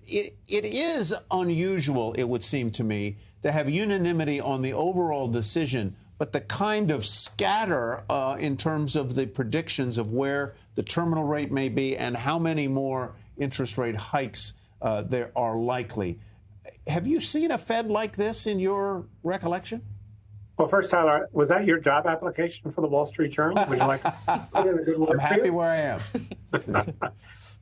it is unusual, it would seem to me, to have unanimity on the overall decision, but the kind of scatter in terms of the predictions of where the terminal rate may be and how many more interest rate hikes there are likely. Have you seen a Fed like this in your recollection? Well, first, Tyler, was that your job application for the Wall Street Journal? Would you like to put in a good word I'm happy where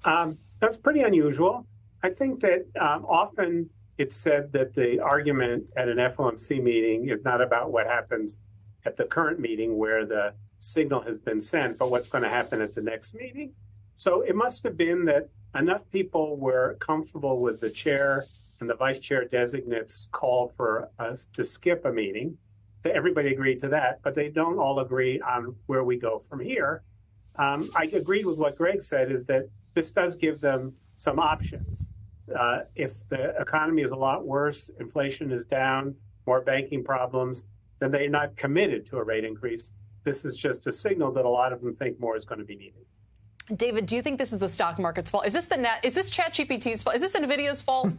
I am. That's pretty unusual. I think that often it's said that the argument at an FOMC meeting is not about what happens at the current meeting where the signal has been sent, but what's going to happen at the next meeting. So it must have been that enough people were comfortable with the chair and the vice chair designate's call for us to skip a meeting. Everybody agreed to that, but they don't all agree on where we go from here. I agree with what Greg said, is that this does give them some options. If the economy is a lot worse, inflation is down, more banking problems, then they're not committed to a rate increase. This is just a signal that a lot of them think more is going to be needed. David, do you think this is the stock market's fault? Is this ChatGPT's fault? Is this NVIDIA's fault?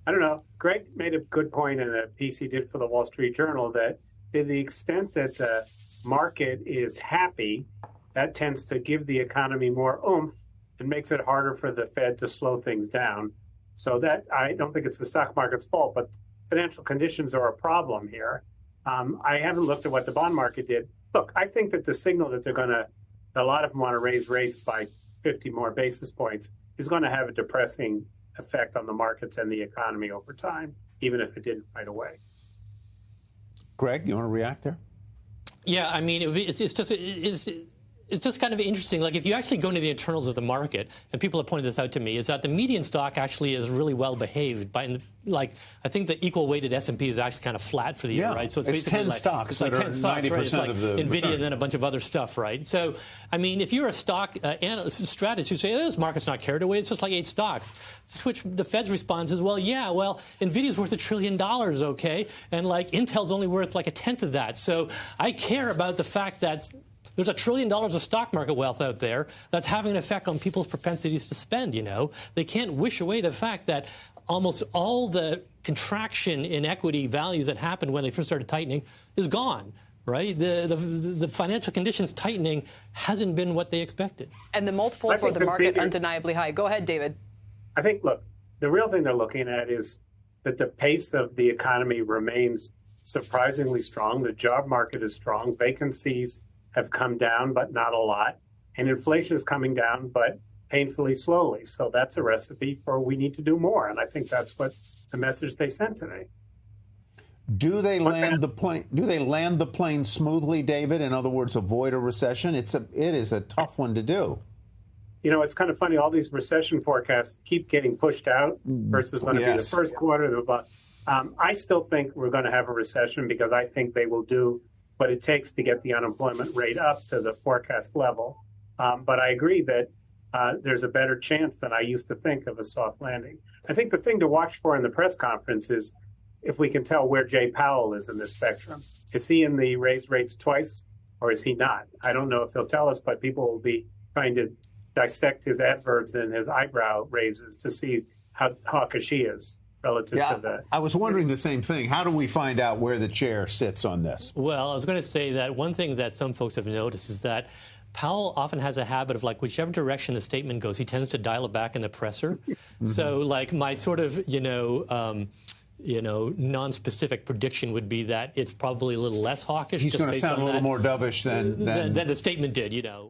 I don't know. Greg made a good point in a piece he did for the Wall Street Journal that to the extent that the market is happy, that tends to give the economy more oomph and makes it harder for the Fed to slow things down. So that I don't think it's the stock market's fault, but financial conditions are a problem here. I haven't looked at what the bond market did. Look, I think that the signal that a lot of them want to raise rates by 50 more basis points is going to have a depressing effect on the markets and the economy over time, even if it didn't right away. Greg, you want to react there? Yeah, I mean, it's just kind of interesting. Like, if you actually go into the internals of the market, and people have pointed this out to me, is that the median stock actually is really well behaved. Like, I think the equal weighted S&P is actually kind of flat for the year, right? So it's basically 10 stocks. It's like 10 stocks, right? It's like of the NVIDIA return. and then a bunch of other stuff, right? So, I mean, if you're a stock analyst, strategist, you say, oh, this market's not carried away. It's just like 8 stocks. To which the Fed's response is, well, yeah, well, NVIDIA's worth $1 trillion, okay? And, like, Intel's only worth like 1/10 of that. So I care about the fact that there's $1 trillion of stock market wealth out there that's having an effect on people's propensities to spend, you know. They can't wish away the fact that almost all the contraction in equity values that happened when they first started tightening is gone, right? The financial conditions tightening hasn't been what they expected. And the multiple for the market undeniably high. Go ahead, David. I think, look, the real thing they're looking at is that the pace of the economy remains surprisingly strong. The job market is strong. Vacancies have come down, but not a lot. And inflation is coming down, but painfully slowly. So that's a recipe for we need to do more. And I think that's what the message they sent today. Do they land the plane? Do they land the plane smoothly, David? In other words, avoid a recession? It is a tough one to do. You know, it's kind of funny. All these recession forecasts keep getting pushed out. First was going to be the first quarter. I still think we're going to have a recession because I think they will do what it takes to get the unemployment rate up to the forecast level. But I agree that there's a better chance than I used to think of a soft landing. I think the thing to watch for in the press conference is if we can tell where Jay Powell is in this spectrum. Is he in the raised rates twice or is he not? I don't know if he'll tell us, but people will be trying to dissect his adverbs and his eyebrow raises to see how hawkish he is relative to the... I was wondering the same thing. How do we find out where the chair sits on this? Well, I was going to say that one thing that some folks have noticed is that Powell often has a habit of, like, whichever direction the statement goes, he tends to dial it back in the presser. So, like, my sort of, non-specific prediction would be that it's probably a little less hawkish. He's going to sound a little more dovish than the statement did,